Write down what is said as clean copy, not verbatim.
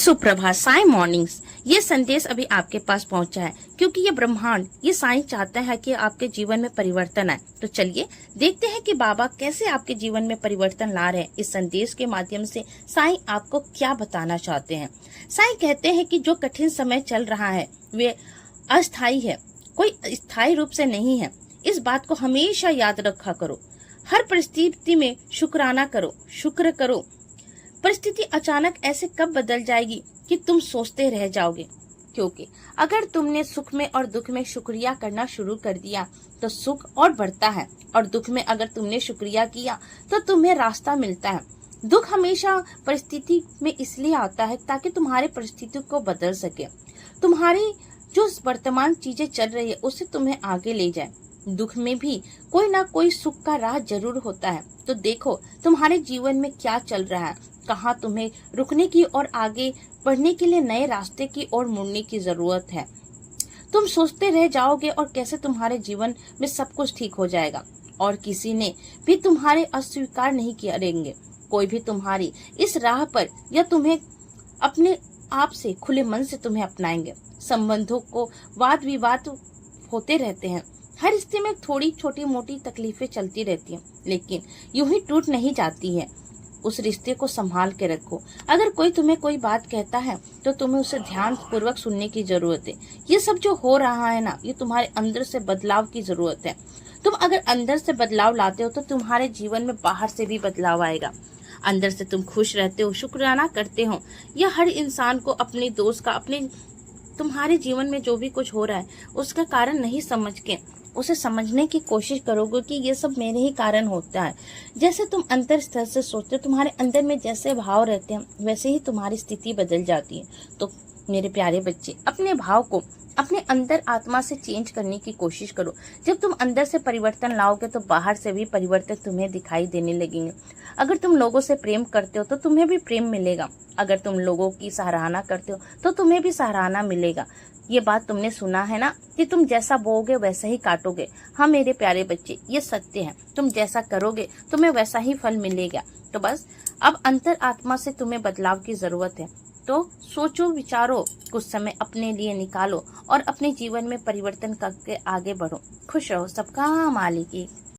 सुप्रभात साई मॉर्निंग्स। ये संदेश अभी आपके पास पहुंचा है क्योंकि ये ब्रह्मांड, ये साई चाहता है कि आपके जीवन में परिवर्तन आए। तो चलिए देखते हैं कि बाबा कैसे आपके जीवन में परिवर्तन ला रहे हैं। इस संदेश के माध्यम से साई आपको क्या बताना चाहते हैं। साई कहते हैं कि जो कठिन समय चल रहा है वे अस्थायी है, कोई स्थायी रूप से नहीं है। इस बात को हमेशा याद रखा करो। हर परिस्थिति में शुक्राना करो, शुक्र करो। परिस्थिति अचानक ऐसे कब बदल जाएगी कि तुम सोचते रह जाओगे, क्योंकि अगर तुमने सुख में और दुख में शुक्रिया करना शुरू कर दिया तो सुख और बढ़ता है, और दुख में अगर तुमने शुक्रिया किया तो तुम्हें रास्ता मिलता है। दुख हमेशा परिस्थिति में इसलिए आता है ताकि तुम्हारी परिस्थिति को बदल सके, तुम्हारी जो वर्तमान चीजें चल रही है उससे तुम्हें आगे ले जाए। दुख में भी कोई ना कोई सुख का राह जरूर होता है। तो देखो तुम्हारे जीवन में क्या चल रहा है, कहाँ तुम्हें रुकने की और आगे बढ़ने के लिए नए रास्ते की ओर मुड़ने की जरूरत है। तुम सोचते रह जाओगे और कैसे तुम्हारे जीवन में सब कुछ ठीक हो जाएगा, और किसी ने भी तुम्हारे अस्वीकार नहीं करेंगे। कोई भी तुम्हारी इस राह पर या तुम्हें अपने आप से खुले मन से तुम्हें अपनाएंगे। संबंधों को वाद विवाद होते रहते हैं। हर रिश्ते में थोड़ी छोटी मोटी तकलीफें चलती रहती हैं, लेकिन यूं ही टूट नहीं जाती है। उस रिश्ते को संभाल के रखो। अगर कोई तुम्हें कोई बात कहता है तो तुम्हें उसे ध्यान पूर्वक सुनने की जरूरत है। ये सब जो हो रहा है ना, ये तुम्हारे अंदर से बदलाव की जरूरत है। तुम अगर अंदर से बदलाव लाते हो तो तुम्हारे जीवन में बाहर से भी बदलाव आएगा। अंदर से तुम खुश रहते हो, शुक्राना करते हो। यह हर इंसान को अपने दोस्त का, अपने तुम्हारे जीवन में जो भी कुछ हो रहा है उसका कारण नहीं समझ के उसे समझने की कोशिश करोगे कि ये सब मेरे ही कारण होता है। जैसे तुम अंतर स्तर से सोचते हो, तुम्हारे अंदर में जैसे भाव रहते हैं वैसे ही तुम्हारी स्थिति बदल जाती है। तो मेरे प्यारे बच्चे, अपने भाव को अपने अंदर आत्मा से चेंज करने की कोशिश करो। जब तुम अंदर से परिवर्तन लाओगे तो बाहर से भी परिवर्तन तुम्हें दिखाई देने लगेंगे। अगर तुम लोगों से प्रेम करते हो तो तुम्हें भी प्रेम मिलेगा। अगर तुम लोगों की सराहना करते हो तो तुम्हें भी सराहना मिलेगा। ये बात तुमने सुना है ना कि तुम जैसा बोओगे वैसा ही काटोगे। हाँ मेरे प्यारे बच्चे, ये सत्य है। तुम जैसा करोगे तुम्हें वैसा ही फल मिलेगा। तो बस अब अंतर आत्मा से तुम्हें बदलाव की जरूरत है। तो सोचो, विचारो, कुछ समय अपने लिए निकालो और अपने जीवन में परिवर्तन करके आगे बढ़ो। खुश रहो। सबका मालिक।